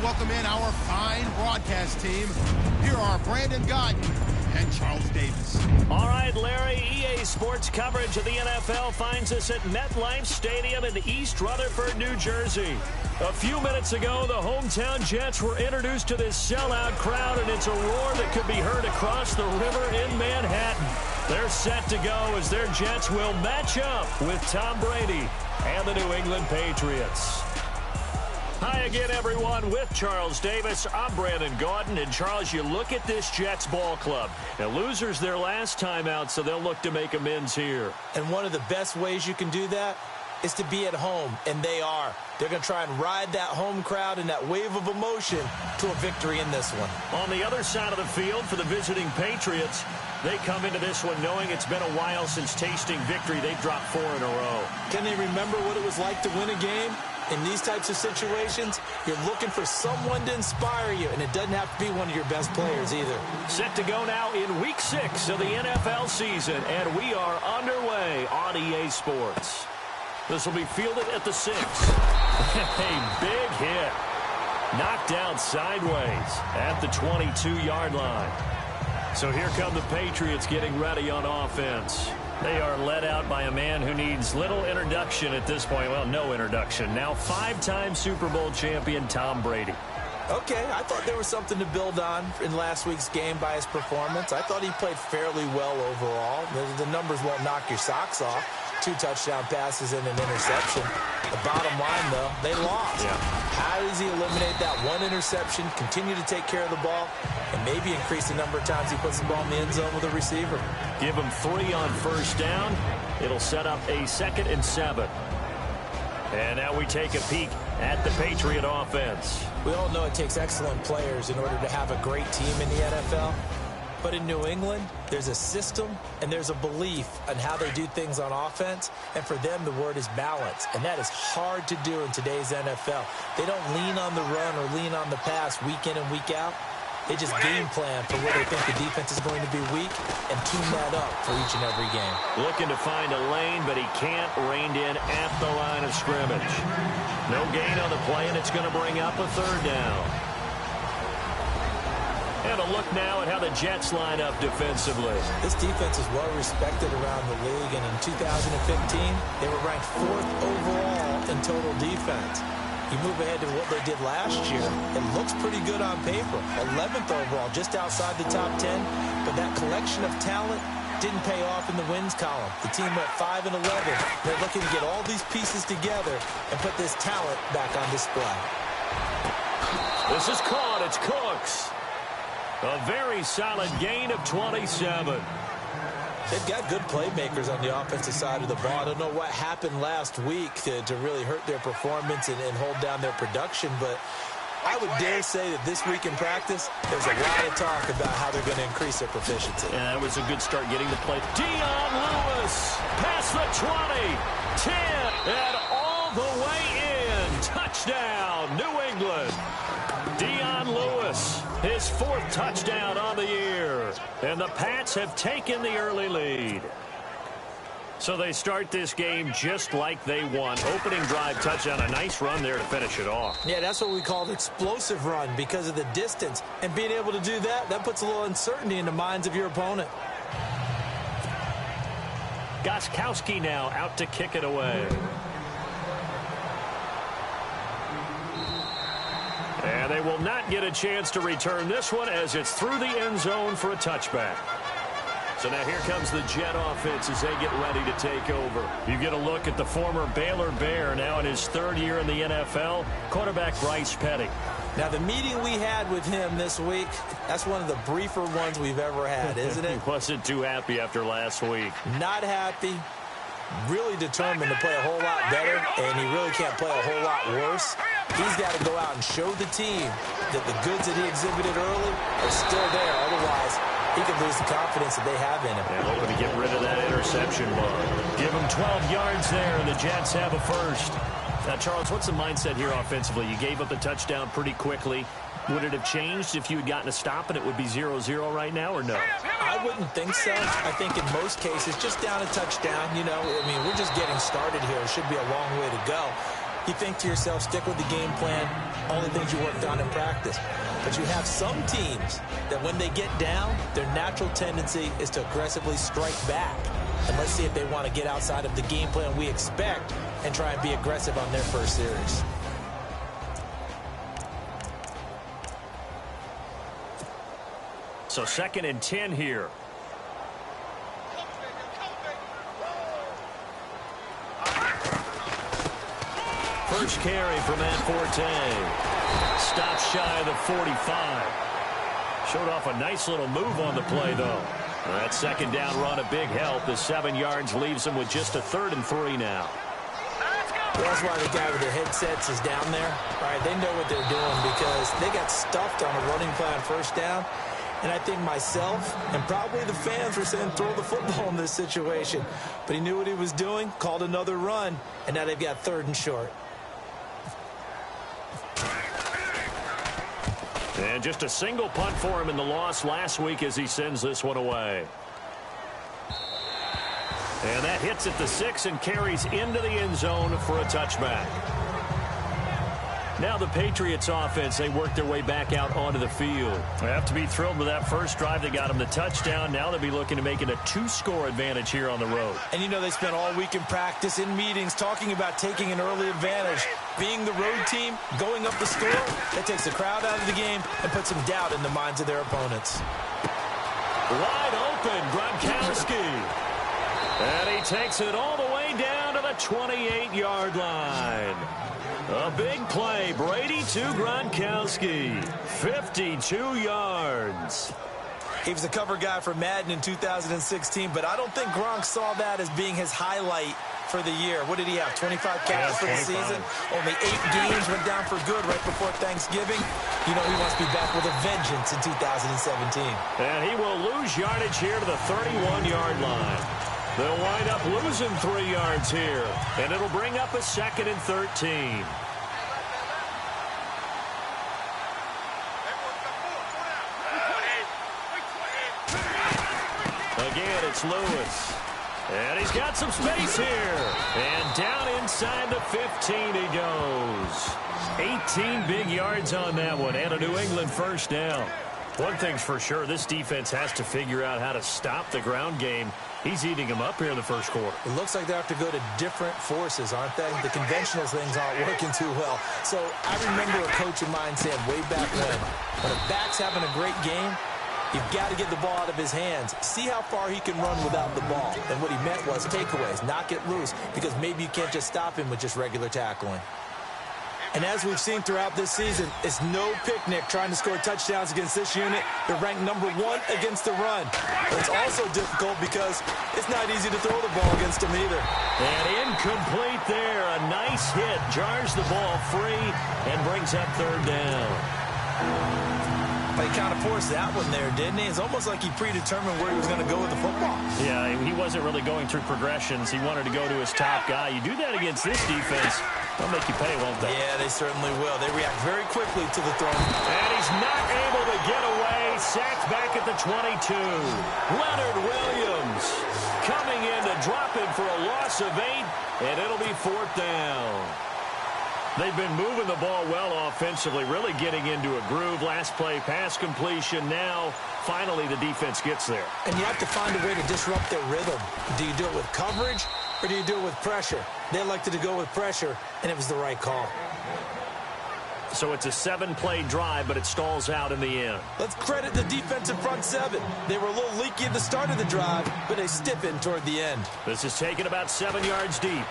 welcome in our fine broadcast team. Here are Brandon Godden and Charles Davis. All right, Larry, EA Sports coverage of the NFL finds us at MetLife Stadium in East Rutherford, New Jersey. A few minutes ago, the hometown Jets were introduced to this sellout crowd, and it's a roar that could be heard across the river in Manhattan. They're set to go as their Jets will match up with Tom Brady and the New England Patriots. Hi again, everyone. With Charles Davis, I'm Brandon Gaudin. And, Charles, you look at this Jets ball club. Now, losers their last time out, so they'll look to make amends here. And one of the best ways you can do that is to be at home, and they are. They're going to try and ride that home crowd and that wave of emotion to a victory in this one. On the other side of the field for the visiting Patriots, they come into this one knowing it's been a while since tasting victory. They've dropped 4 in a row. Can they remember what it was like to win a game? In these types of situations, you're looking for someone to inspire you, and it doesn't have to be one of your best players either. Set to go now in Week 6 of the NFL season, and we are underway on EA Sports. This will be fielded at the 6. A big hit. Knocked down sideways at the 22-yard line. So here come the Patriots getting ready on offense. They are led out by a man who needs little introduction at this point. Well, no introduction. Now 5-time Super Bowl champion Tom Brady. Okay, I thought there was something to build on in last week's game by his performance. I thought he played fairly well overall. The numbers won't knock your socks off. 2 touchdown passes and an interception. The bottom line, though, they lost. Yeah. How does he eliminate that one interception, continue to take care of the ball, and maybe increase the number of times he puts the ball in the end zone with a receiver? Give him 3 on first down. It'll set up a 2nd and 7. And now we take a peek at the Patriot offense. We all know it takes excellent players in order to have a great team in the NFL. But in New England, there's a system and there's a belief on how they do things on offense. And for them, the word is balance. And that is hard to do in today's NFL. They don't lean on the run or lean on the pass week in and week out. They just game plan for where they think the defense is going to be weak and tune that up for each and every game. Looking to find a lane, but he can't. Reined in at the line of scrimmage. No gain on the play, and it's going to bring up a 3rd down. And a look now at how the Jets line up defensively. This defense is well respected around the league, and in 2015, they were ranked 4th overall in total defense. You move ahead to what they did last year, it looks pretty good on paper. 11th overall, just outside the top 10, but that collection of talent didn't pay off in the wins column. The team went 5 and 11. They're looking to get all these pieces together and put this talent back on display. This is caught. It's Cooks. A very solid gain of 27. They've got good playmakers on the offensive side of the ball. I don't know what happened last week to really hurt their performance and hold down their production, but I would dare say that this week in practice, there's a lot of talk about how they're going to increase their proficiency. And that was a good start getting the play. Dion Lewis past the 20, 10, and all the way in. Touchdown, New England. Dion Lewis, his 4th touchdown on the year. And the Pats have taken the early lead. So they start this game just like they won. Opening drive touchdown, a nice run there to finish it off. Yeah, that's what we call an explosive run because of the distance. And being able to do that, that puts a little uncertainty in the minds of your opponent. Gostkowski now out to kick it away. And they will not get a chance to return this one as it's through the end zone for a touchback. So now here comes the Jet offense as they get ready to take over. You get a look at the former Baylor Bear, now in his 3rd year in the NFL, quarterback Bryce Petty. Now, the meeting we had with him this week, that's one of the briefer ones we've ever had, isn't it? He wasn't too happy after last week. Not happy. Really determined to play a whole lot better, and he really can't play a whole lot worse. He's got to go out and show the team that the goods that he exhibited early are still there. Otherwise, he could lose the confidence that they have in him. And hoping to get rid of that interception ball. Give him 12 yards there, and the Jets have a 1st. Now, Charles, what's the mindset here offensively? You gave up a touchdown pretty quickly. Would it have changed if you had gotten a stop and it would be 0-0 right now, or no? I wouldn't think so. I think in most cases, just down a touchdown, you know, I mean, we're just getting started here. It should be a long way to go. you think to yourself, stick with the game plan, all the things you worked on in practice. But you have some teams that when they get down, their natural tendency is to aggressively strike back. And let's see if they want to get outside of the game plan we expect and try and be aggressive on their first series. So 2nd and 10 here. First carry for Matt Forte. Stops shy of the 45. Showed off a nice little move on the play, though. That 2nd down run, a big help. The 7 yards leaves him with just a 3rd and 3 now. Well, that's why the guy with the headsets is down there. All right, they know what they're doing because they got stuffed on a running play on first down. And I think myself and probably the fans were saying throw the football in this situation. But he knew what he was doing, called another run, and now they've got 3rd and short. And just a single punt for him in the loss last week as he sends this one away. And that hits at the 6 and carries into the end zone for a touchback. Now the Patriots offense, they work their way back out onto the field. They have to be thrilled with that first drive. They got them the touchdown. Now they'll be looking to make it a 2-score advantage here on the road. And you know they spent all week in practice, in meetings, talking about taking an early advantage. Being the road team, going up the score, that takes the crowd out of the game and puts some doubt in the minds of their opponents. Wide open, Gronkowski. And he takes it all the way down to the 28-yard line. A big play, Brady to Gronkowski, 52 yards. He was a cover guy for Madden in 2016, but I don't think Gronk saw that as being his highlight for the year. What did he have, 25 catches for the season? Only 8 games, went down for good right before Thanksgiving. You know he wants to be back with a vengeance in 2017. And he will lose yardage here to the 31-yard line. They'll wind up losing 3 yards here, and it'll bring up a 2nd and 13. Again, it's Lewis. And he's got some space here. And down inside the 15 he goes. 18 big yards on that one, and a New England first down. One thing's for sure, this defense has to figure out how to stop the ground game. He's eating them up here in the first quarter. It looks like they have to go to different forces, aren't they? The conventional things aren't working too well. So I remember a coach of mine saying way back when a back's having a great game, you've got to get the ball out of his hands. See how far he can run without the ball. And what he meant was takeaways, knock it loose, because maybe you can't just stop him with just regular tackling. And as we've seen throughout this season, it's no picnic trying to score touchdowns against this unit. They're ranked number 1 against the run. But it's also difficult because it's not easy to throw the ball against them either. And incomplete there. A nice hit. Jars the ball free and brings up 3rd down. But he kind of forced that one there, didn't he? It's almost like he predetermined where he was going to go with the football. Yeah, he wasn't really going through progressions. He wanted to go to his top guy. You do that against this defense, they'll make you pay, won't they? Yeah, they certainly will. They react very quickly to the throw. And he's not able to get away. Sacked back at the 22. Leonard Williams coming in to drop him for a loss of 8, and it'll be 4th down. They've been moving the ball well offensively, really getting into a groove. Last play, pass completion. Now, finally, the defense gets there. And you have to find a way to disrupt their rhythm. Do you do it with coverage, or do you do it with pressure? They elected to go with pressure, and it was the right call. So it's a 7-play drive, but it stalls out in the end. Let's credit the defensive front 7. They were a little leaky at the start of the drive, but they stiffened toward the end. This is taken about 7 yards deep.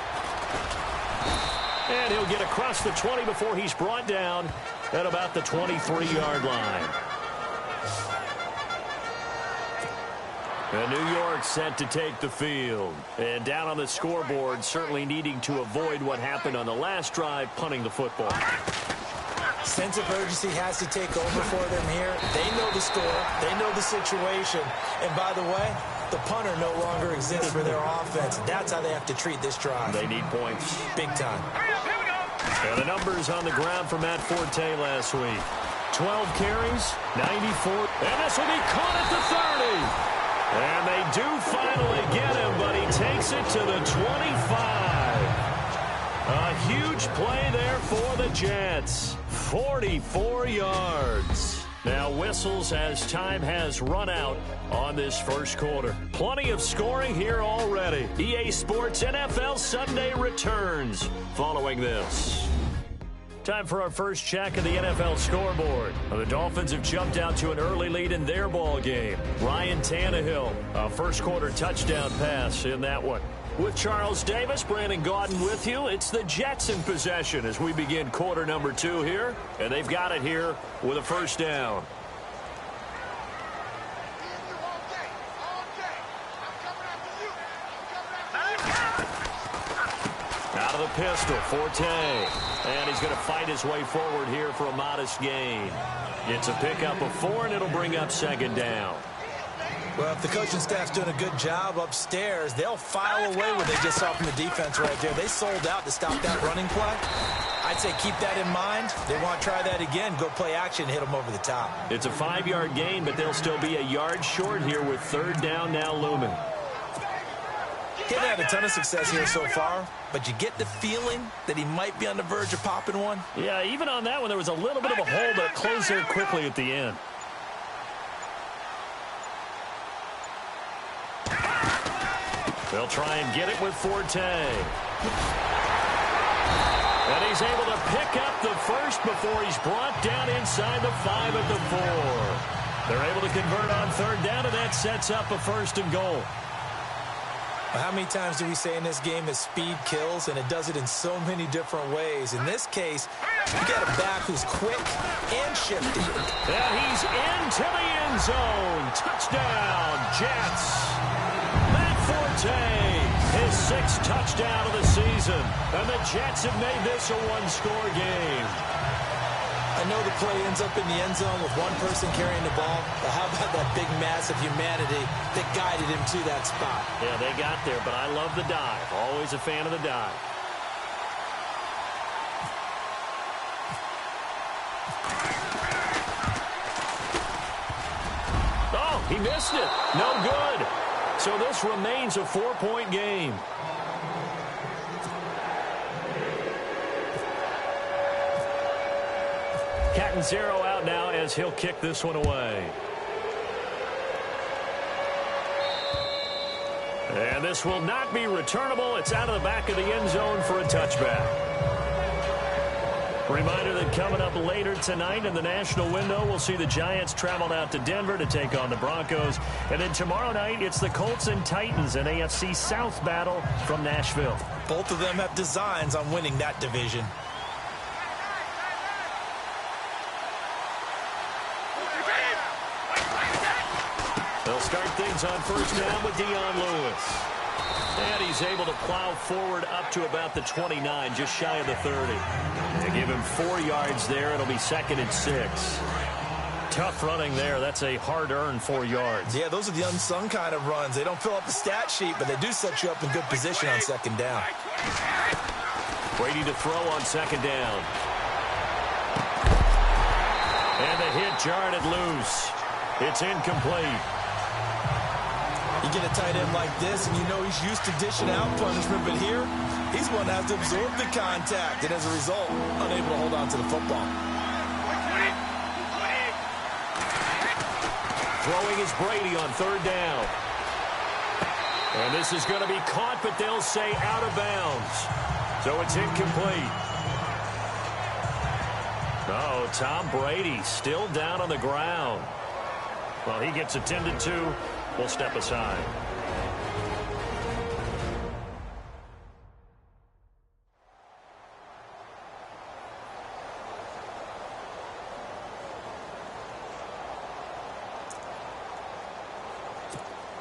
And he'll get across the 20 before he's brought down at about the 23-yard line. And New York set to take the field. And down on the scoreboard, certainly needing to avoid what happened on the last drive, punting the football. Sense of urgency has to take over for them here. They know the score. They know the situation. And by the way, the punter no longer exists for their offense. That's how they have to treat this drive. They need points. Big time. And the numbers on the ground for Matt Forte last week. 12 carries, 94. And this will be caught at the 30. And they do finally get him, but he takes it to the 25. A huge play there for the Jets. 44 yards. Now whistles as time has run out on this first quarter. Plenty of scoring here already. EA Sports NFL Sunday returns following this. Time for our first check of the NFL scoreboard. The Dolphins have jumped out to an early lead in their ball game. Ryan Tannehill, a first quarter touchdown pass in that one. With Charles Davis, Brandon Gaudin with you. It's the Jets in possession as we begin quarter number 2 here. And they've got it here with a first down. Out of the pistol, Forte. And he's going to fight his way forward here for a modest gain. It's a pickup of 4, and it'll bring up second down. Well, if the coaching staff's doing a good job upstairs, they'll file away what they just saw from the defense right there. They sold out to stop that running play. I'd say keep that in mind. They want to try that again. Go play action, hit them over the top. It's a 5-yard gain, but they'll still be a yard short here with third down now looming. He hasn't had a ton of success here so far, but you get the feeling that he might be on the verge of popping one. Yeah, even on that one, there was a little bit of a hole, but it closed there quickly at the end. They'll try and get it with Forte. And he's able to pick up the first before he's brought down inside the 5 at the 4. They're able to convert on third down, and that sets up a first and goal. How many times do we say in this game that speed kills, and it does it in so many different ways? In this case, you got a back who's quick and shifty. And he's into the end zone. Touchdown, Jets. Matt Forte, his 6th touchdown of the season. And the Jets have made this a one-score game. I know the play ends up in the end zone with one person carrying the ball, but how about that big mass of humanity that guided him to that spot? Yeah, they got there, but I love the dive. Always a fan of the dive. Oh, he missed it. No good. So this remains a 4-point game. Catanzaro out now as he'll kick this one away. And this will not be returnable. It's out of the back of the end zone for a touchback. Reminder that coming up later tonight in the national window, we'll see the Giants travel out to Denver to take on the Broncos. And then tomorrow night, it's the Colts and Titans, an AFC South battle from Nashville. Both of them have designs on winning that division. They'll start things on first down with Dion Lewis. And he's able to plow forward up to about the 29, just shy of the 30. They give him 4 yards there. It'll be 2nd and 6. Tough running there. That's a hard-earned 4 yards. Yeah, those are the unsung kind of runs. They don't fill up the stat sheet, but they do set you up in good position on second down. Brady to throw on second down. And the hit jarred it loose. It's incomplete. You get a tight end like this, and you know he's used to dishing out punishment, but here, he's one that has to absorb the contact, and as a result, unable to hold on to the football. Throwing is Brady on third down. And this is going to be caught, but they'll say out of bounds. So it's incomplete. Oh, Tom Brady still down on the ground. Well, he gets attended to. We'll step aside.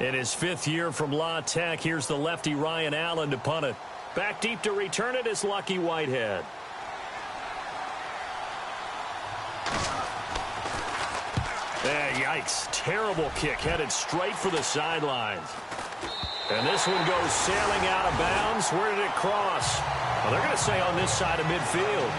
In his 5th year from La Tech, here's the lefty Ryan Allen to punt it. Back deep to return it is Lucky Whitehead. Yikes. Terrible kick headed straight for the sidelines. And this one goes sailing out of bounds. Where did it cross? Well, they're going to say on this side of midfield.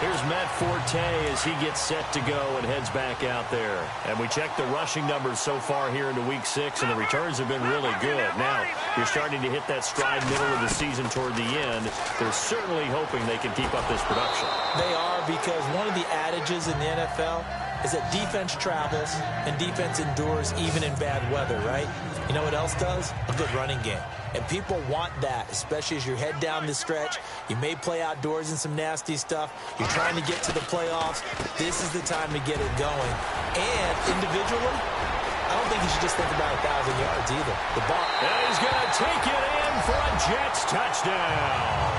Here's Matt Forte as he gets set to go and heads back out there. And we checked the rushing numbers so far here into Week 6, and the returns have been really good. Now, you're starting to hit that stride middle of the season toward the end. They're certainly hoping they can keep up this production. They are, because one of the adages in the NFL is that defense travels and defense endures even in bad weather, right? You know what else does? A good running game. And people want that, especially as you head down the stretch. You may play outdoors in some nasty stuff. You're trying to get to the playoffs. This is the time to get it going. And individually, I don't think you should just think about 1,000 yards either. The ball. And he's going to take it in for a Jets touchdown.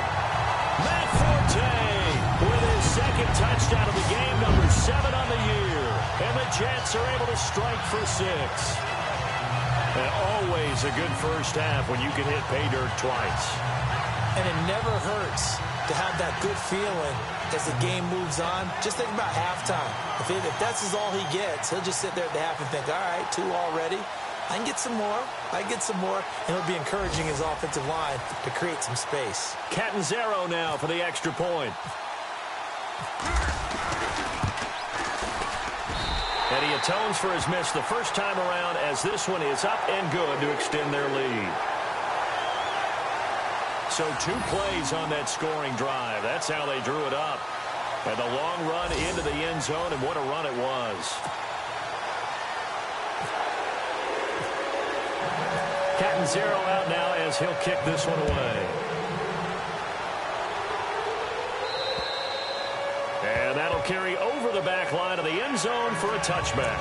Matt Forte with his second touchdown of the game, number 7 on the year. And the Jets are able to strike for 6. And always a good first half when you can hit pay dirt twice. And it never hurts to have that good feeling as the game moves on. Just think about halftime. If that's all he gets, he'll just sit there at the half and think, all right, 2 already. I can get some more. I can get some more. And he'll be encouraging his offensive line to create some space. Catanzaro now for the extra point. And he atones for his miss the first time around as this one is up and good to extend their lead. So 2 plays on that scoring drive. That's how they drew it up. And the long run into the end zone, and what a run it was. Catanzaro out now as he'll kick this one away. And that'll carry over the back line of the end zone for a touchback.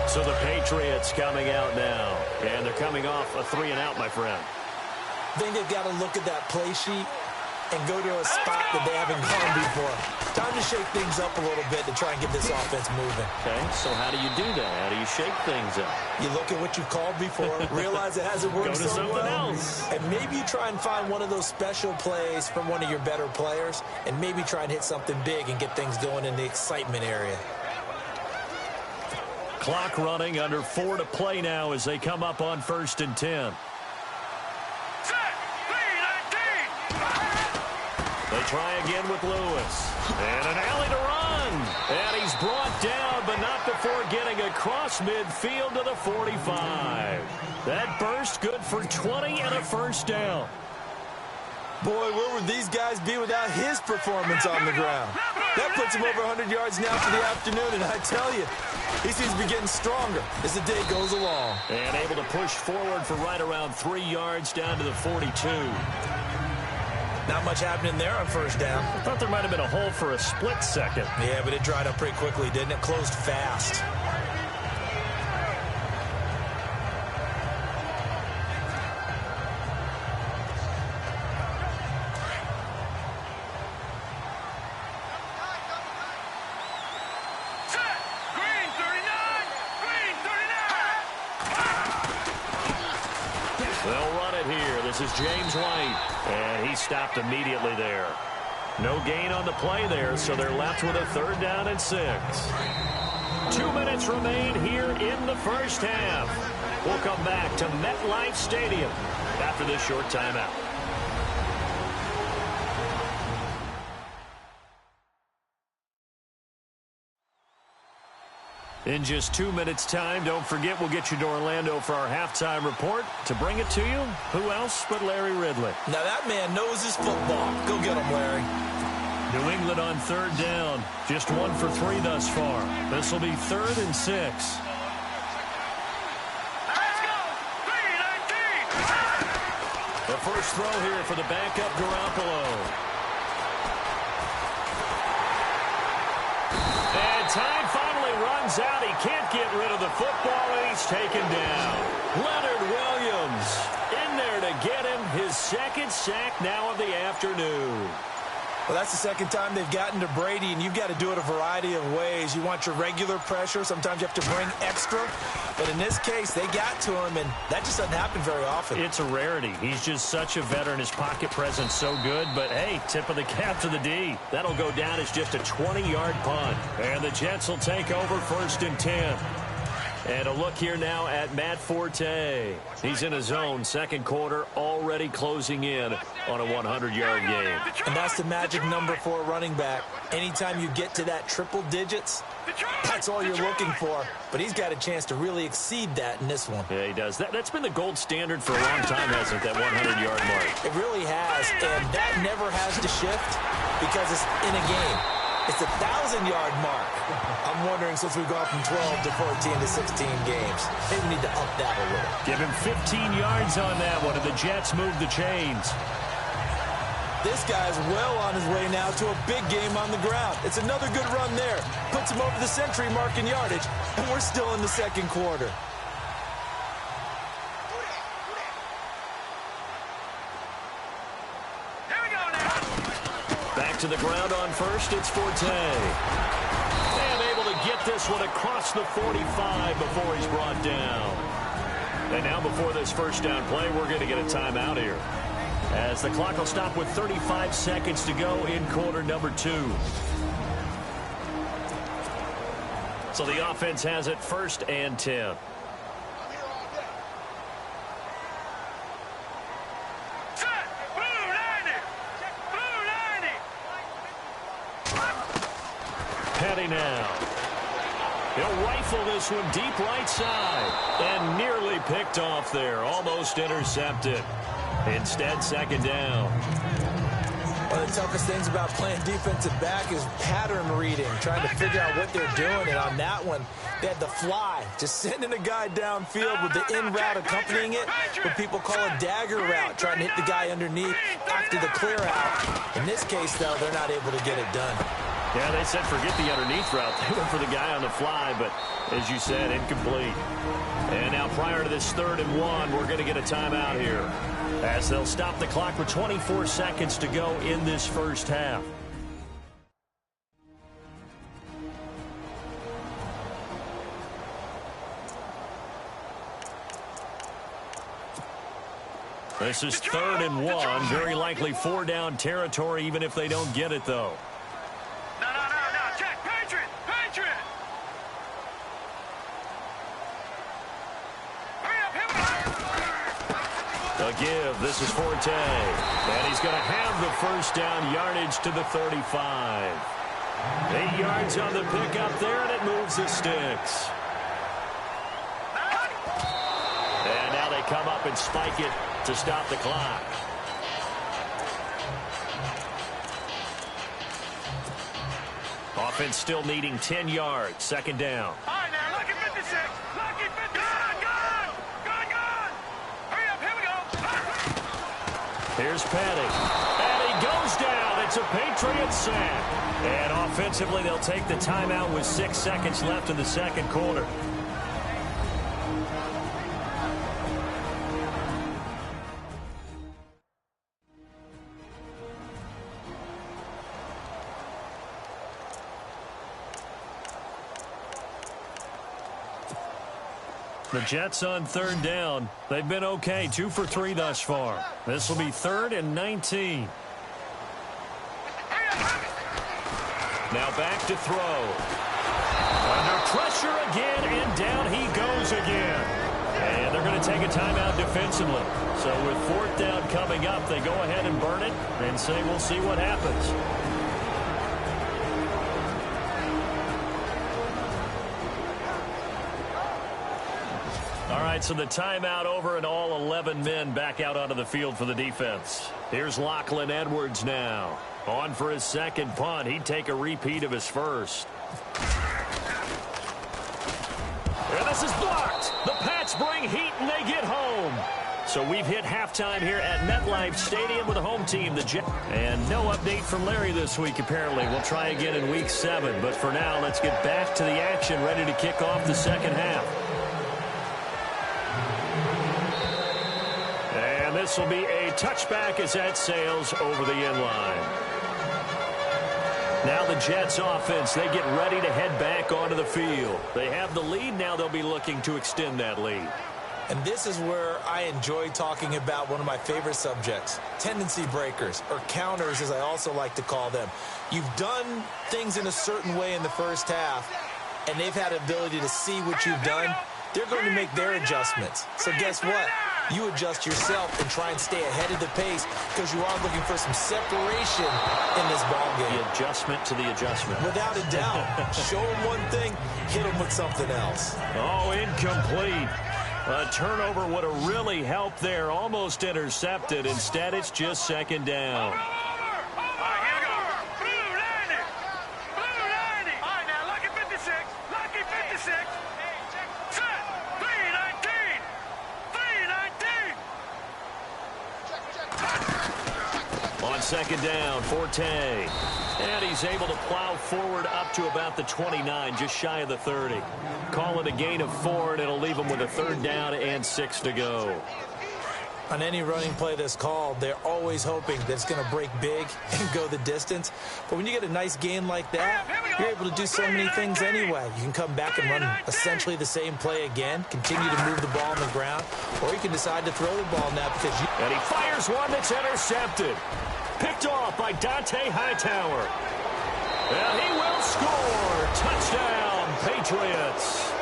So the Patriots coming out now. And they're coming off a 3-and-out, my friend. I think they've got to look at that play sheet and go to a spot that they haven't gone before. Time to shake things up a little bit to try and get this offense moving. Okay, so how do you do that? How do you shake things up? You look at what you've called before, realize it hasn't worked Go to so something well, else. and maybe you try and find one of those special plays from one of your better players, and maybe try and hit something big and get things going in the excitement area. Clock running, under 4 to play now as they come up on 1st and 10. They try again with Lewis. And an alley to run. And he's brought down, but not before getting across midfield to the 45. That burst good for 20 and a first down. Boy, where would these guys be without his performance on the ground? That puts him over 100 yards now for the afternoon, and I tell you, he seems to be getting stronger as the day goes along. And able to push forward for right around 3 yards down to the 42. Not much happening there on first down. I thought there might have been a hole for a split second. Yeah, but it dried up pretty quickly, didn't it? Closed fast. This is James White, and he stopped immediately there. No gain on the play there, so they're left with a 3rd down and 6. 2 minutes remain here in the first half. We'll come back to MetLife Stadium after this short timeout. In just 2 minutes' time, don't forget we'll get you to Orlando for our halftime report. To bring it to you, who else but Larry Ridley? Now that man knows his football. Go get him, Larry. New England on 3rd down. Just 1 for 3 thus far. This will be 3rd and 6. Let's go! 3-19! The first throw here for the backup Garoppolo. And time finally runs out. He can't get rid of the football, and he's taken down. Leonard Williams in there to get him his 2nd sack now of the afternoon. Well, that's the 2nd time they've gotten to Brady, and you've got to do it a variety of ways. You want your regular pressure. Sometimes you have to bring extra. But in this case, they got to him, and that just doesn't happen very often. It's a rarity. He's just such a veteran. His pocket presence so good. But, hey, tip of the cap to the D. That'll go down as just a 20-yard punt. And the Jets will take over 1st and 10. And a look here now at Matt Forte. He's in his zone, second quarter, already closing in on a 100-yard game. And that's the magic number for a running back. Anytime you get to that triple digits, that's all you're looking for. But he's got a chance to really exceed that in this one. Yeah, he does. That's been the gold standard for a long time, hasn't it, that 100-yard mark? It really has, and that never has to shift because it's in a game. It's a 1,000-yard mark. I'm wondering, since we've gone from 12 to 14 to 16 games, maybe we need to up that a little. Give him 15 yards on that one, and the Jets move the chains. This guy's well on his way now to a big game on the ground. It's another good run there. Puts him over the century mark in yardage, and we're still in the second quarter. Back to the ground on first, it's Forte. And able to get this one across the 45 before he's brought down. And now before this first down play, we're going to get a timeout here, as the clock will stop with 35 seconds to go in quarter number 2. So the offense has it first and 10. Petty now. He'll rifle this one deep right side. And nearly picked off there. Almost intercepted. Instead, second down. One of the toughest things about playing defensive back is pattern reading, trying to figure out what they're doing. And on that one, they had the fly, just sending a guy downfield with the in route accompanying it, what people call a dagger route, trying to hit the guy underneath after the clear out. In this case, though, they're not able to get it done. Yeah, they said forget the underneath route. They went for the guy on the fly, but as you said, incomplete. And now prior to this 3rd and 1, we're going to get a timeout here, as they'll stop the clock with 24 seconds to go in this first half. This is 3rd and 1. Very likely 4-down territory, even if they don't get it, though. Give. This is Forte. And he's going to have the first down, yardage to the 35. 8 yards on the pickup there, and it moves the sticks. And now they come up and spike it to stop the clock. Offense still needing 10 yards. Second down. All right, now, look at 56. Look at 56. Here's Petty. And he goes down. It's a Patriots sack. And offensively, they'll take the timeout with 6 seconds left in the second quarter. The Jets on 3rd down. They've been okay, 2 for 3 thus far. This will be 3rd and 19. Now back to throw. Under pressure again, and down he goes again. And they're going to take a timeout defensively. So with 4th down coming up, they go ahead and burn it and say we'll see what happens. All right, so the timeout over and all 11 men back out onto the field for the defense. Here's Lachlan Edwards now. On for his second punt. He'd take a repeat of his first. And this is blocked. The Pats bring heat and they get home. So we've hit halftime here at MetLife Stadium with the home team, the Jets. And no update from Larry this week, apparently. We'll try again in Week 7. But for now, let's get back to the action, ready to kick off the second half. And this will be a touchback as that sails over the end line. Now the Jets offense, they get ready to head back onto the field. They have the lead. Now they'll be looking to extend that lead. And this is where I enjoy talking about one of my favorite subjects, tendency breakers, or counters as I also like to call them. You've done things in a certain way in the first half, and they've had an ability to see what you've done, they're going to make their adjustments. So guess what? You adjust yourself and try and stay ahead of the pace because you are looking for some separation in this ball game. The adjustment to the adjustment. Without a doubt. Show them one thing, hit them with something else. Oh, incomplete. A turnover would have really helped there. Almost intercepted. Instead, it's just second down. On second down, Forte. And he's able to plow forward up to about the 29, just shy of the 30. Call it a gain of 4, and it'll leave him with a third down and 6 to go. On any running play that's called, they're always hoping that it's going to break big and go the distance. But when you get a nice gain like that, you're able to do so many things anyway. You can come back and run essentially the same play again, continue to move the ball on the ground, or you can decide to throw the ball now because you... And he fires one that's intercepted. Picked off by Dante Hightower. And he will score. Touchdown, Patriots.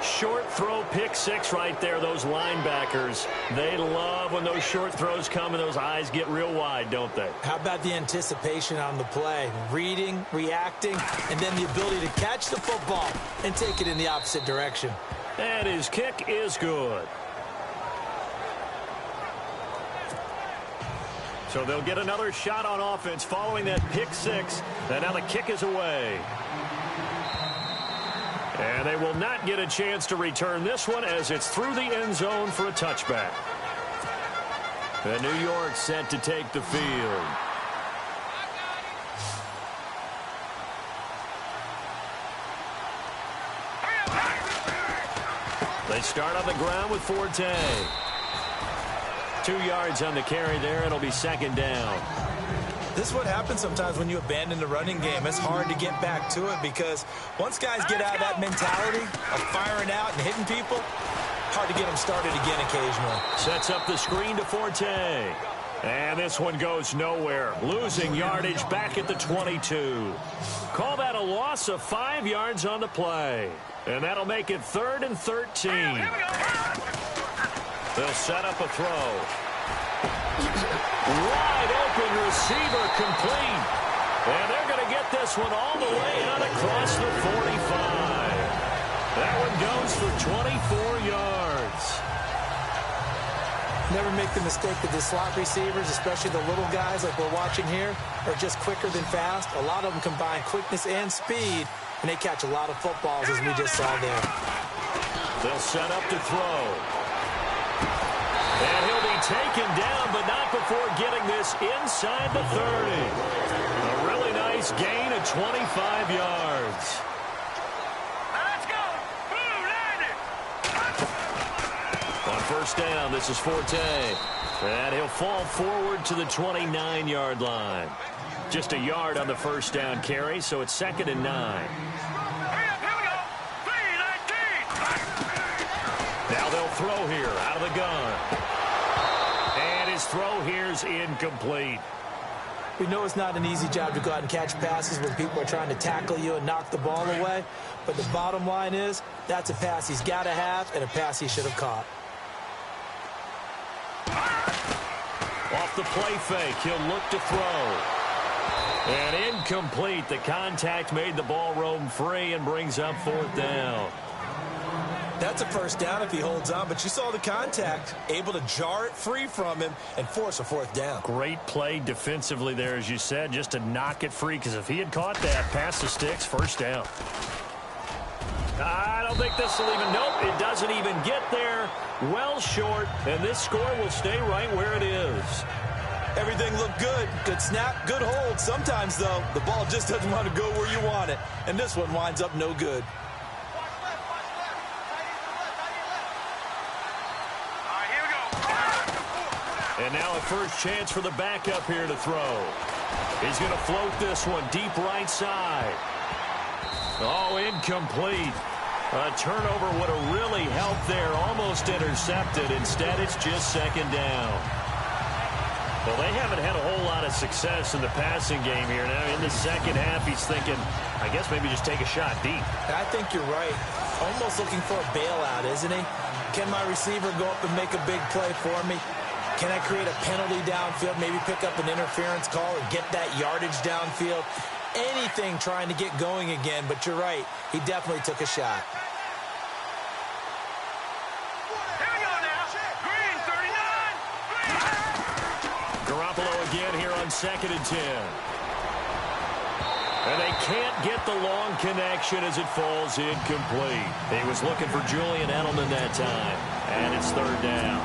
Short throw, pick six right there. Those linebackers, they love when those short throws come and those eyes get real wide, don't they? How about the anticipation on the play? Reading, reacting, and then the ability to catch the football and take it in the opposite direction. And his kick is good. So they'll get another shot on offense following that pick six. And now the kick is away. And they will not get a chance to return this one as it's through the end zone for a touchback. And New York set to take the field. They start on the ground with Forte. 2 yards on the carry there. It'll be second down. This is what happens sometimes when you abandon the running game. It's hard to get back to it because once guys get out of that mentality of firing out and hitting people, hard to get them started again occasionally. Sets up the screen to Forte. And this one goes nowhere. Losing yardage back at the 22. Call that a loss of 5 yards on the play. And that'll make it 3rd and 13. They'll set up a throw. Wide open receiver complete. And they're going to get this one all the way out across the 45. That one goes for 24 yards. Never make the mistake that the slot receivers, especially the little guys like we're watching here, are just quicker than fast. A lot of them combine quickness and speed, and they catch a lot of footballs as we just saw there. They'll set up to throw. And he'll be taken down, but not before getting this inside the 30. A really nice gain of 25 yards. Let's go. On first down, this is Forte. And he'll fall forward to the 29-yard line. Just a yard on the first down carry, so it's 2nd and 9. Now they'll throw here out of the gun. And his throw here's incomplete. We know it's not an easy job to go out and catch passes when people are trying to tackle you and knock the ball away. But the bottom line is that's a pass he's got to have and a pass he should have caught. Off the play fake, he'll look to throw. And incomplete. The contact made the ball roam free and brings up 4th down. That's a first down if he holds on, but you saw the contact, able to jar it free from him and force a 4th down. Great play defensively there, as you said, just to knock it free, because if he had caught that, past the sticks, first down. I don't think this will even, nope, it doesn't even get there. Well short, and this score will stay right where it is. Everything looked good. Good snap, good hold. Sometimes, though, the ball just doesn't want to go where you want it, and this one winds up no good. And now a first chance for the backup here to throw. He's going to float this one deep right side. Oh, incomplete. A turnover would have really helped there. Almost intercepted. Instead, it's just 2nd down. Well, they haven't had a whole lot of success in the passing game here. Now, in the second half, he's thinking, I guess maybe just take a shot deep. I think you're right. Almost looking for a bailout, isn't he? Can my receiver go up and make a big play for me? Can I create a penalty downfield, maybe pick up an interference call or get that yardage downfield? Anything trying to get going again, but you're right. He definitely took a shot. Here we go now. Green, 39. Garoppolo again here on 2nd and 10. And they can't get the long connection as it falls incomplete. He was looking for Julian Edelman that time. And it's 3rd down.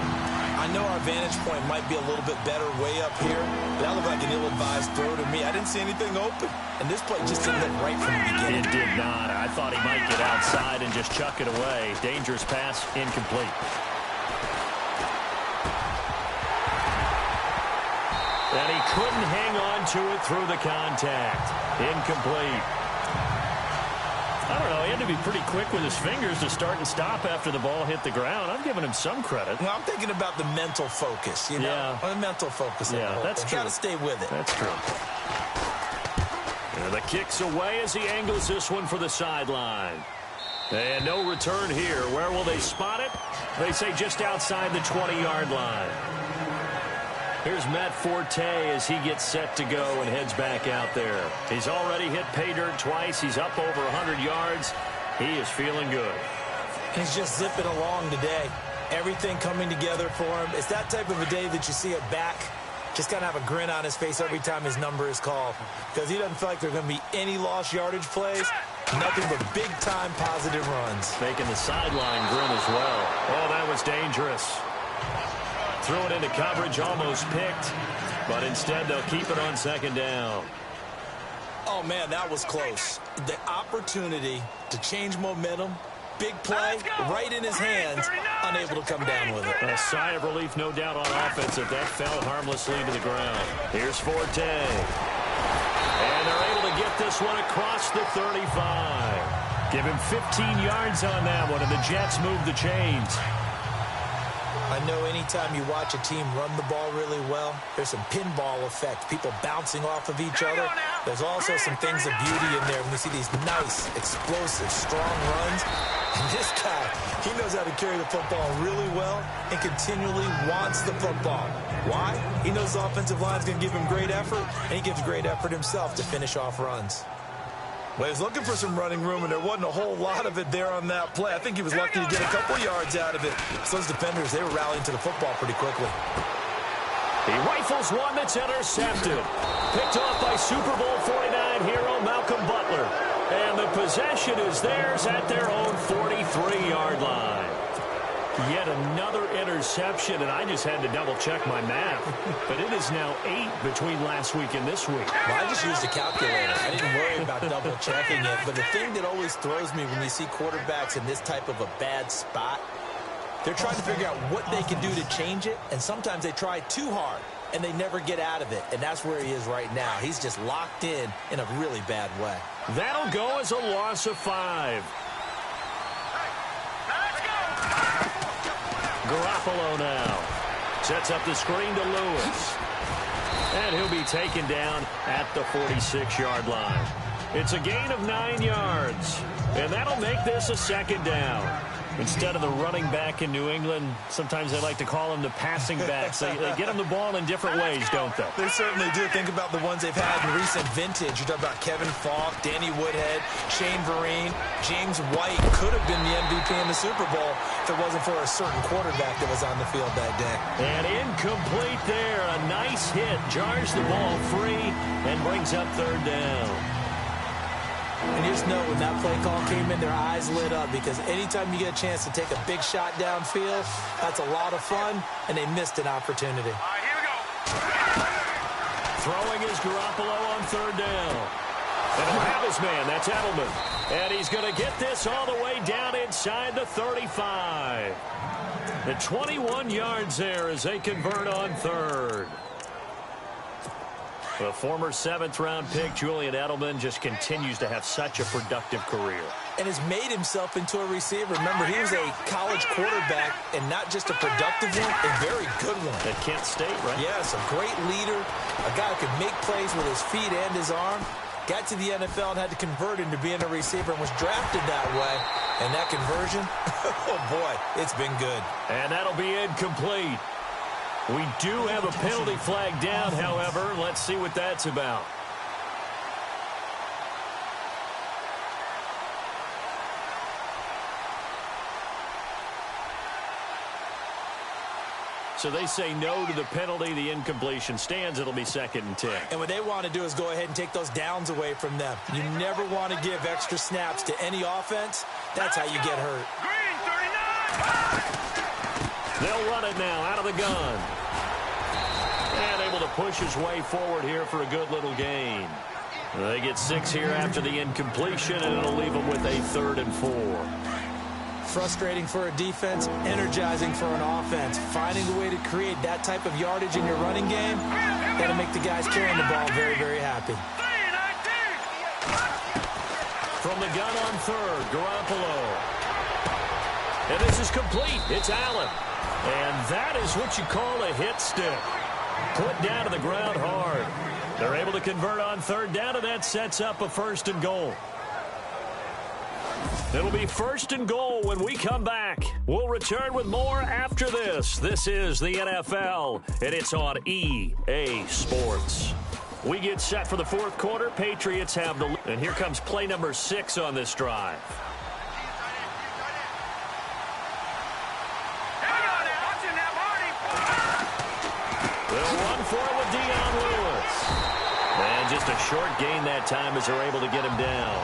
I know our vantage point might be a little bit better way up here, but that looked like an ill-advised throw to me. I didn't see anything open, and this play just didn't look right from the beginning. It did not. I thought he might get outside and just chuck it away. Dangerous pass, incomplete. And he couldn't hang on to it through the contact. Incomplete. I don't know. He had to be pretty quick with his fingers to start and stop after the ball hit the ground. I'm giving him some credit. Well, I'm thinking about the mental focus, you know? Yeah. The mental focus. Yeah, that's true. Got to stay with it. That's true. And the kick's away as he angles this one for the sideline. And no return here. Where will they spot it? They say just outside the 20-yard line. Here's Matt Forte as he gets set to go and heads back out there. He's already hit pay dirt twice. He's up over 100 yards. He is feeling good. He's just zipping along today. Everything coming together for him. It's that type of a day that you see a back just kind of have a grin on his face every time his number is called, because he doesn't feel like there are going to be any lost yardage plays. Nothing but big-time positive runs. Making the sideline grin as well. Oh, that was dangerous. Threw it into coverage, almost picked, but instead they'll keep it on 2nd down. Oh, man, that was close. The opportunity to change momentum, big play, right in his hands, unable to come down with it. A sigh of relief, no doubt, on offense that fell harmlessly to the ground. Here's Forte. And they're able to get this one across the 35. Give him 15 yards on that one, and the Jets move the chains. I know anytime you watch a team run the ball really well, there's some pinball effect, people bouncing off of each other. There's also some things of beauty in there when you see these nice, explosive, strong runs. And this guy, he knows how to carry the football really well and continually wants the football. Why? He knows the offensive line's going to give him great effort, and he gives great effort himself to finish off runs. Well, he was looking for some running room, and there wasn't a whole lot of it there on that play. I think he was lucky to get a couple yards out of it. So those defenders, they were rallying to the football pretty quickly. He rifles one that's intercepted. Picked off by Super Bowl 49 hero Malcolm Butler. And the possession is theirs at their own 43-yard line. Yet another interception, and I just had to double-check my math. But it is now 8 between last week and this week. Well, I just used a calculator. I didn't worry about double-checking it. But the thing that always throws me when you see quarterbacks in this type of a bad spot, they're trying to figure out what they can do to change it, and sometimes they try too hard, and they never get out of it. And that's where he is right now. He's just locked in a really bad way. That'll go as a loss of 5. Garoppolo now sets up the screen to Lewis. And he'll be taken down at the 46-yard line. It's a gain of 9 yards. And that'll make this a 2nd down. Instead of the running back in New England, sometimes they like to call them the passing backs. They get them the ball in different ways, don't they? They certainly do. Think about the ones they've had in recent vintage. You're talking about Kevin Falk, Danny Woodhead, Shane Vereen, James White could have been the MVP in the Super Bowl if it wasn't for a certain quarterback that was on the field that day. And incomplete there. A nice hit. Jars the ball free and brings up 3rd down. And you just know when that play call came in, their eyes lit up, because anytime you get a chance to take a big shot downfield, that's a lot of fun, and they missed an opportunity. All right, here we go. Throwing is Garoppolo on 3rd down. And he'll have his man. That's Edelman. And he's going to get this all the way down inside the 35. The 21 yards there as they convert on 3rd. The former 7th-round pick, Julian Edelman, just continues to have such a productive career. and has made himself into a receiver. Remember, he was a college quarterback, and not just a productive one, a very good one. At Kent State, right? Yes, a great leader, a guy who could make plays with his feet and his arm. Got to the NFL and had to convert into being a receiver and was drafted that way. And that conversion, oh boy, it's been good. And that'll be incomplete. We do have a penalty flag down, however. Let's see what that's about. So they say no to the penalty. The incompletion stands. It'll be 2nd and 10. And what they want to do is go ahead and take those downs away from them. You never want to give extra snaps to any offense. That's how you get hurt. They'll run it now out of the gun. And able to push his way forward here for a good little gain. They get 6 here after the incompletion, and it'll leave them with a 3rd and 4. Frustrating for a defense, energizing for an offense. Finding a way to create that type of yardage in your running game, that'll make the guys carrying the ball very, very happy. From the gun on 3rd, Garoppolo. And this is complete. It's Allen. And that is what you call a hit stick. Put down to the ground hard. They're able to convert on 3rd down, and that sets up a 1st and goal. It'll be 1st and goal when we come back. We'll return with more after this. This is the NFL, and it's on EA Sports. We get set for the 4th quarter. Patriots have the lead. And here comes play number 6 on this drive. They'll run for it with Dion Lewis. And just a short gain that time as they're able to get him down.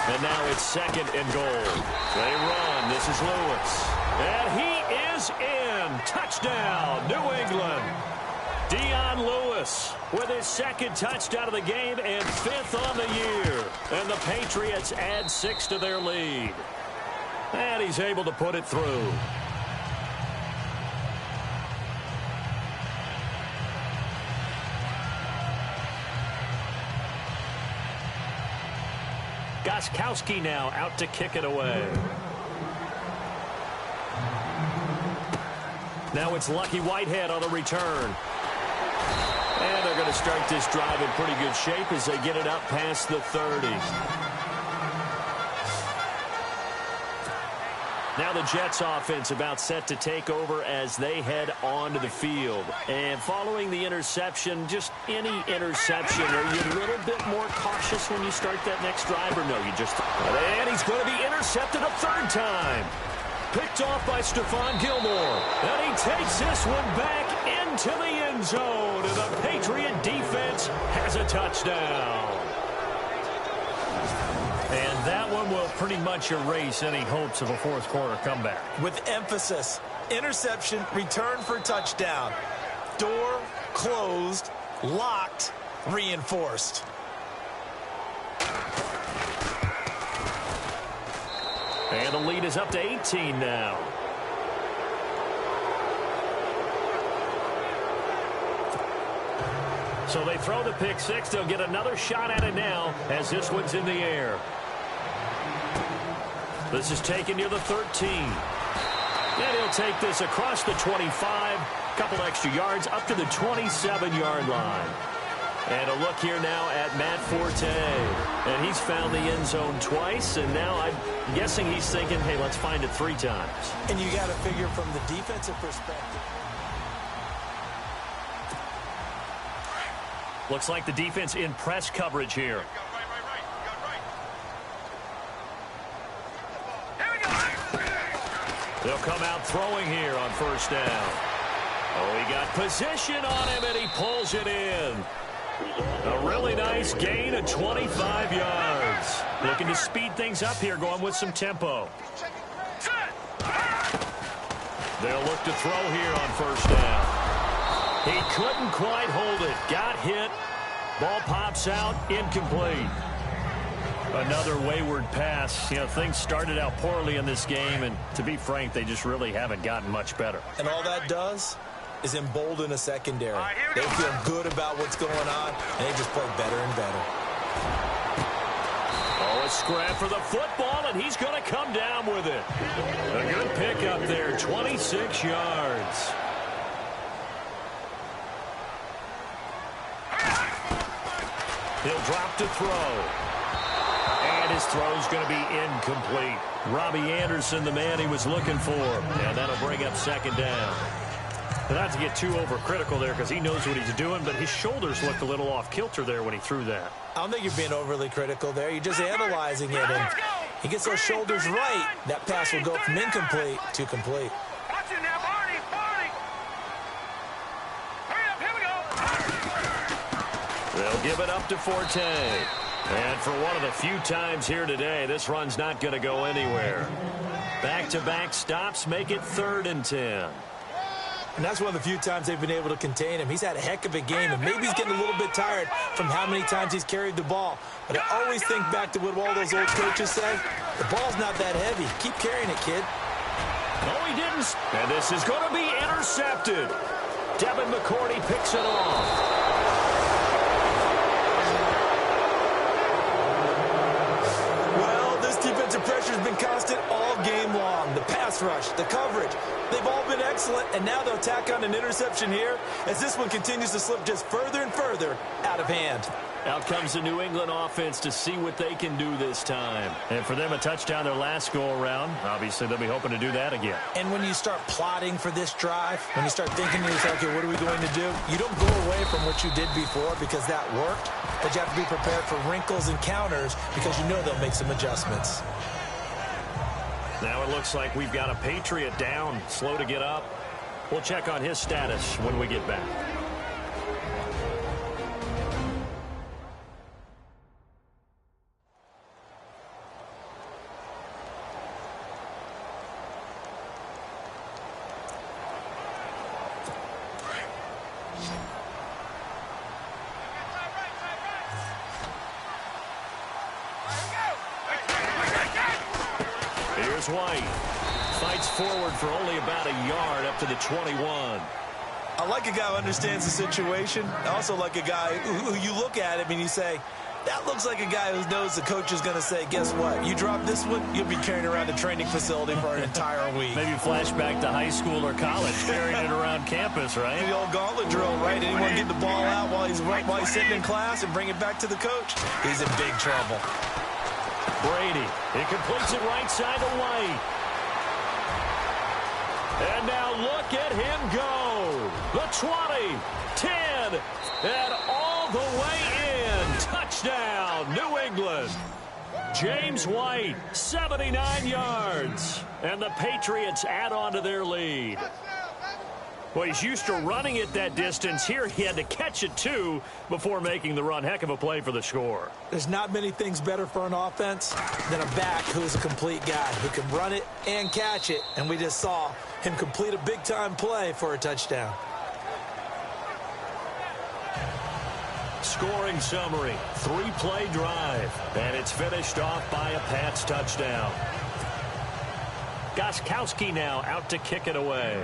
And now it's 2nd and goal. They run. This is Lewis. And he is in. Touchdown, New England. Dion Lewis with his 2nd touchdown of the game and 5th on the year. And the Patriots add 6 to their lead. And he's able to put it through. Gostkowski now out to kick it away. Now it's Lucky Whitehead on the return. And they're going to start this drive in pretty good shape as they get it up past the 30. Now the Jets offense about set to take over as they head onto the field. And following the interception, just any interception, are you a little bit more cautious when you start that next drive, or no, you just... And he's going to be intercepted a 3rd time. Picked off by Stephon Gilmore. And he takes this one back into the end zone. And the Patriot defense has a touchdown. And that one will pretty much erase any hopes of a 4th quarter comeback. With emphasis, interception, return for touchdown. Door closed, locked, reinforced. And the lead is up to 18 now. So they throw the pick 6. They'll get another shot at it now as this one's in the air. This is taken near the 13. And he'll take this across the 25. Couple extra yards up to the 27-yard line. And a look here now at Matt Forte. And he's found the end zone twice. And now I'm guessing he's thinking, hey, let's find it 3 times. And you got to figure from the defensive perspective. Looks like the defense in press coverage here. They'll come out throwing here on 1st down. Oh, he got position on him, and he pulls it in. A really nice gain of 25 yards. Looking to speed things up here, going with some tempo. They'll look to throw here on 1st down. He couldn't quite hold it. Got hit. Ball pops out. Incomplete. Another wayward pass. You know, things started out poorly in this game, and to be frank, they just really haven't gotten much better. And all that does is embolden a secondary. They feel good about what's going on, and they just play better and better. Oh, a scrap for the football, and he's going to come down with it. A good pickup there, 26 yards. He'll drop to throw. And his throw's going to be incomplete. Robbie Anderson, the man he was looking for. And that'll bring up second down. Not to get too overcritical there because he knows what he's doing, but his shoulders looked a little off kilter there when he threw that. I don't think you're being overly critical there. You're just analyzing it, and he gets those shoulders right. That pass will go from incomplete to complete. Watch it now, Barney, Barney. Hurry up, here we go. They'll give it up to Forte. And for one of the few times here today, this run's not going to go anywhere. Back-to-back stops make it 3rd and 10. And that's one of the few times they've been able to contain him. He's had a heck of a game, and maybe he's getting a little bit tired from how many times he's carried the ball. But I always think back to what all those old coaches say. The ball's not that heavy. Keep carrying it, kid. No, he didn't. And this is going to be intercepted. Devin McCourty picks it off. Defensive pressure has been constant all game long. The pass rush, the coverage, they've all been excellent, and now they'll tack on an interception here as this one continues to slip just further and further out of hand. Out comes the New England offense to see what they can do this time. And for them, a touchdown their last go-around. Obviously, they'll be hoping to do that again. And when you start plotting for this drive, when you start thinking to yourself, okay, what are we going to do? You don't go away from what you did before because that worked, but you have to be prepared for wrinkles and counters because you know they'll make some adjustments. Now it looks like we've got a Patriot down, slow to get up. We'll check on his status when we get back. White fights forward for only about a yard up to the 21. I like a guy who understands the situation. I also like a guy who you look at him and you say, that looks like a guy who knows the coach is going to say, guess what? You drop this one, you'll be carrying around a training facility for an entire week. Maybe flashback to high school or college, carrying it around campus, right? The old gauntlet drill, right? Anyone get the ball out while he's sitting in class and bring it back to the coach? He's in big trouble. Brady, he completes it right side to White. And now look at him go. The 20, 10, and all the way in. Touchdown, New England. James White, 79 yards. And the Patriots add on to their lead. Well, he's used to running it that distance. Here he had to catch it, too, before making the run. Heck of a play for the score. There's not many things better for an offense than a back who's a complete guy who can run it and catch it. And we just saw him complete a big-time play for a touchdown. Scoring summary, 3-play drive. And it's finished off by a Pats touchdown. Gostkowski now out to kick it away.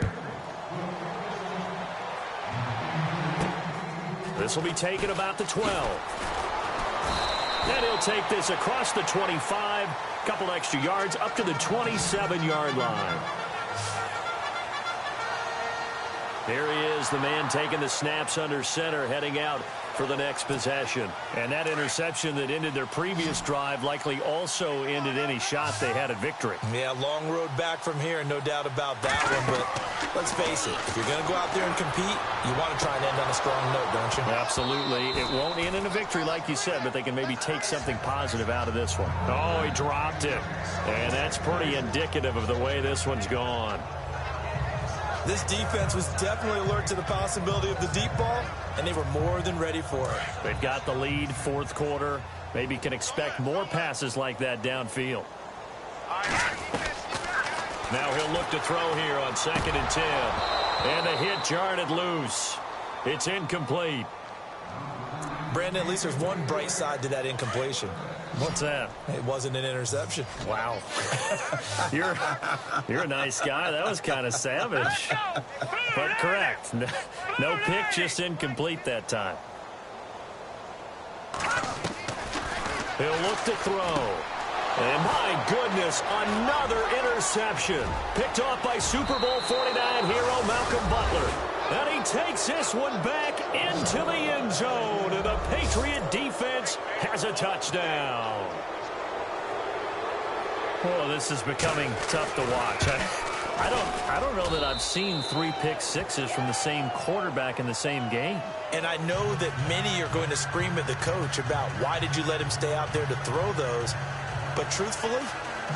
This will be taken about the 12. And he'll take this across the 25, couple extra yards up to the 27-yard line. Here he is, the man taking the snaps under center, heading out for the next possession. And that interception that ended their previous drive likely also ended any shot they had at victory. Yeah, long road back from here, no doubt about that one. But let's face it, if you're going to go out there and compete, you want to try and end on a strong note, don't you? Absolutely. It won't end in a victory like you said, but they can maybe take something positive out of this one. Oh, he dropped it. And that's pretty indicative of the way this one's gone. This defense was definitely alert to the possibility of the deep ball, and they were more than ready for it. They've got the lead, fourth quarter. Maybe can expect more passes like that downfield. Now he'll look to throw here on 2nd and 10. And the hit jarred it loose. It's incomplete. Brandon, at least there's one bright side to that incompletion. What's that? It wasn't an interception. Wow. You're a nice guy. That was kind of savage. But correct. No pick, just incomplete that time. He'll look to throw. And my goodness, another interception. Picked off by Super Bowl 49 hero Malcolm Butler. And he takes this one back into the end zone. And the Patriot defense has a touchdown. Oh, this is becoming tough to watch. I don't know that I've seen 3 pick sixes from the same quarterback in the same game. And I know that many are going to scream at the coach about why did you let him stay out there to throw those. But truthfully,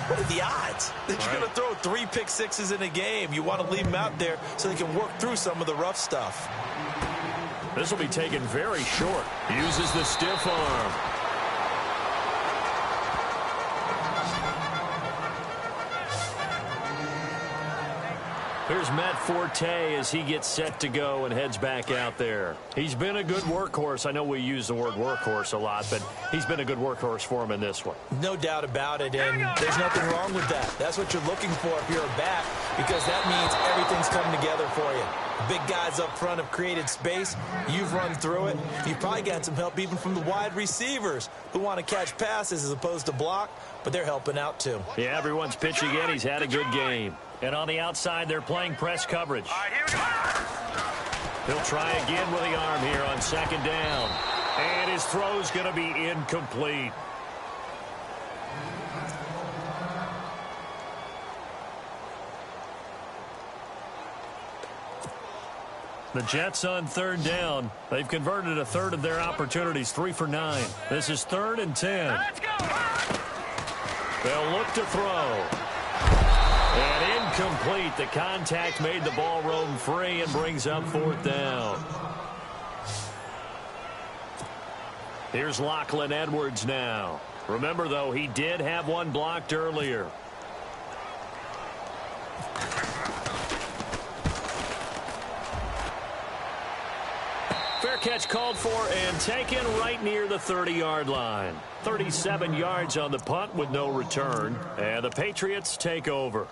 what are the odds that you're going to throw 3 pick sixes in a game? You want to leave them out there so they can work through some of the rough stuff. This will be taken very short. Uses the stiff arm. Here's Matt Forte as he gets set to go and heads back out there. He's been a good workhorse. I know we use the word workhorse a lot, but he's been a good workhorse for him in this one. No doubt about it, and there's nothing wrong with that. That's what you're looking for if you're a back, because that means everything's coming together for you. The big guys up front have created space. You've run through it. You've probably got some help even from the wide receivers who want to catch passes as opposed to block, but they're helping out too. Yeah, everyone's pitching in. He's had a good game. And on the outside, they're playing press coverage. He'll try again with the arm here on second down. And his throw's going to be incomplete. The Jets on third down. They've converted a third of their opportunities, 3 for 9. This is 3rd and 10. Let's go. They'll look to throw. And incomplete. The contact made the ball roam free and brings up 4th down. Here's Lachlan Edwards now. Remember, though, he did have one blocked earlier. Fair catch called for and taken right near the 30-yard line. 37 yards on the punt with no return. And the Patriots take over.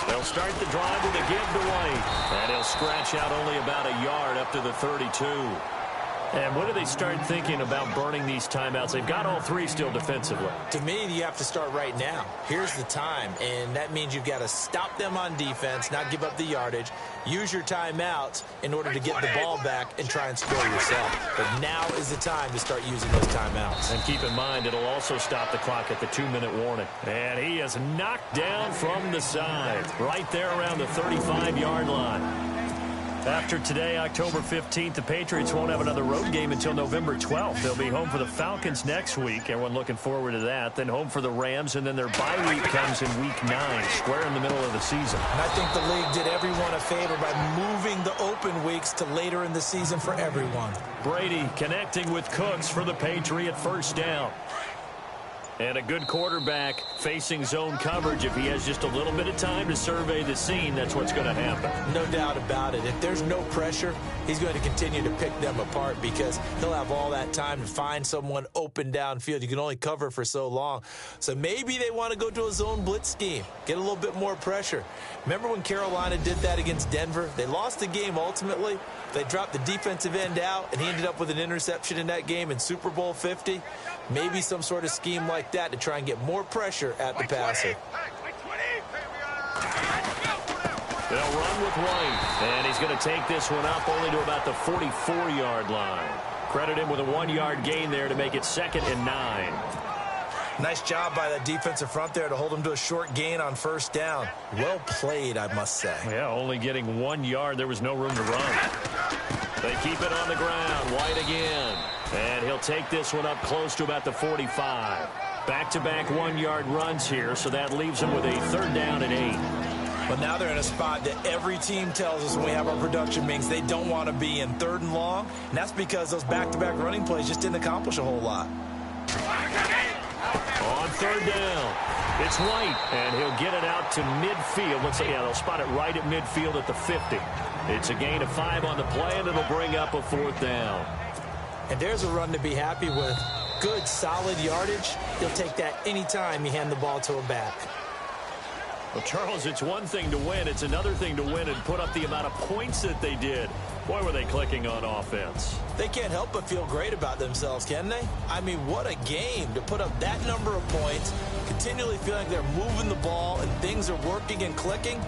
They'll start the drive with a give to White. And he'll scratch out only about a yard up to the 32. And when do they start thinking about burning these timeouts? They've got all 3 still defensively. To me, you have to start right now. Here's the time, and that means you've got to stop them on defense, not give up the yardage, use your timeouts in order to get the ball back and try and score yourself. But now is the time to start using those timeouts. And keep in mind, it'll also stop the clock at the 2-minute warning. And he is knocked down from the side, right there around the 35-yard line. After today, October 15th, the Patriots won't have another road game until November 12th. They'll be home for the Falcons next week. Everyone looking forward to that. Then home for the Rams, and then their bye week comes in Week 9, square in the middle of the season. And I think the league did everyone a favor by moving the open weeks to later in the season for everyone. Brady connecting with Cooks for the Patriot first down. And a good quarterback facing zone coverage. If he has just a little bit of time to survey the scene, that's what's going to happen. No doubt about it. If there's no pressure, he's going to continue to pick them apart because he'll have all that time to find someone open downfield. You can only cover for so long. So maybe they want to go to a zone blitz scheme, get a little bit more pressure. Remember when Carolina did that against Denver? They lost the game ultimately. They dropped the defensive end out, and he ended up with an interception in that game in Super Bowl 50. Maybe some sort of scheme like that to try and get more pressure at the passer. They'll run with White, and he's going to take this one up only to about the 44-yard line. Credit him with a 1-yard gain there to make it 2nd and 9. Nice job by that defensive front there to hold him to a short gain on first down. Well played, I must say. Yeah, only getting 1 yard. There was no room to run. They keep it on the ground. White again. And he'll take this one up close to about the 45. Back-to-back 1-yard runs here, so that leaves him with a 3rd down and 8. But now they're in a spot that every team tells us when we have our production meetings they don't want to be in 3rd and long. And that's because those back-to-back running plays just didn't accomplish a whole lot. On third down, it's White, and he'll get it out to midfield. They'll spot it right at midfield at the 50. It's a gain of 5 on the play, and it'll bring up a 4th down. And there's a run to be happy with. Good, solid yardage. He'll take that anytime you hand the ball to a back. Well, Charles, it's one thing to win. It's another thing to win and put up the amount of points that they did. Boy, were they clicking on offense. They can't help but feel great about themselves, can they? I mean, what a game to put up that number of points, continually feeling like they're moving the ball and things are working and clicking.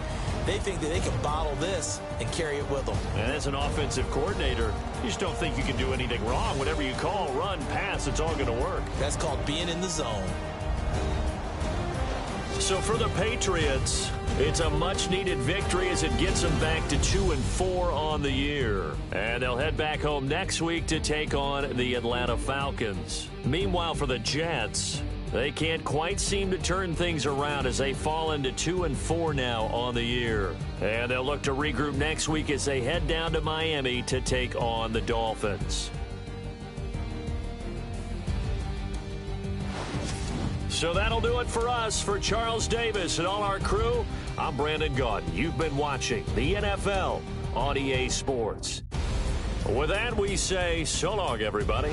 They think that they can bottle this and carry it with them. And as an offensive coordinator, you just don't think you can do anything wrong. Whatever you call, run, pass, it's all going to work. That's called being in the zone. So for the Patriots, it's a much-needed victory as it gets them back to 2-4 on the year. And they'll head back home next week to take on the Atlanta Falcons. Meanwhile, for the Jets, they can't quite seem to turn things around as they fall into 2-4 now on the year. And they'll look to regroup next week as they head down to Miami to take on the Dolphins. So that'll do it for us. For Charles Davis and all our crew, I'm Brandon Gaudin. You've been watching the NFL on EA Sports. With that, we say so long, everybody.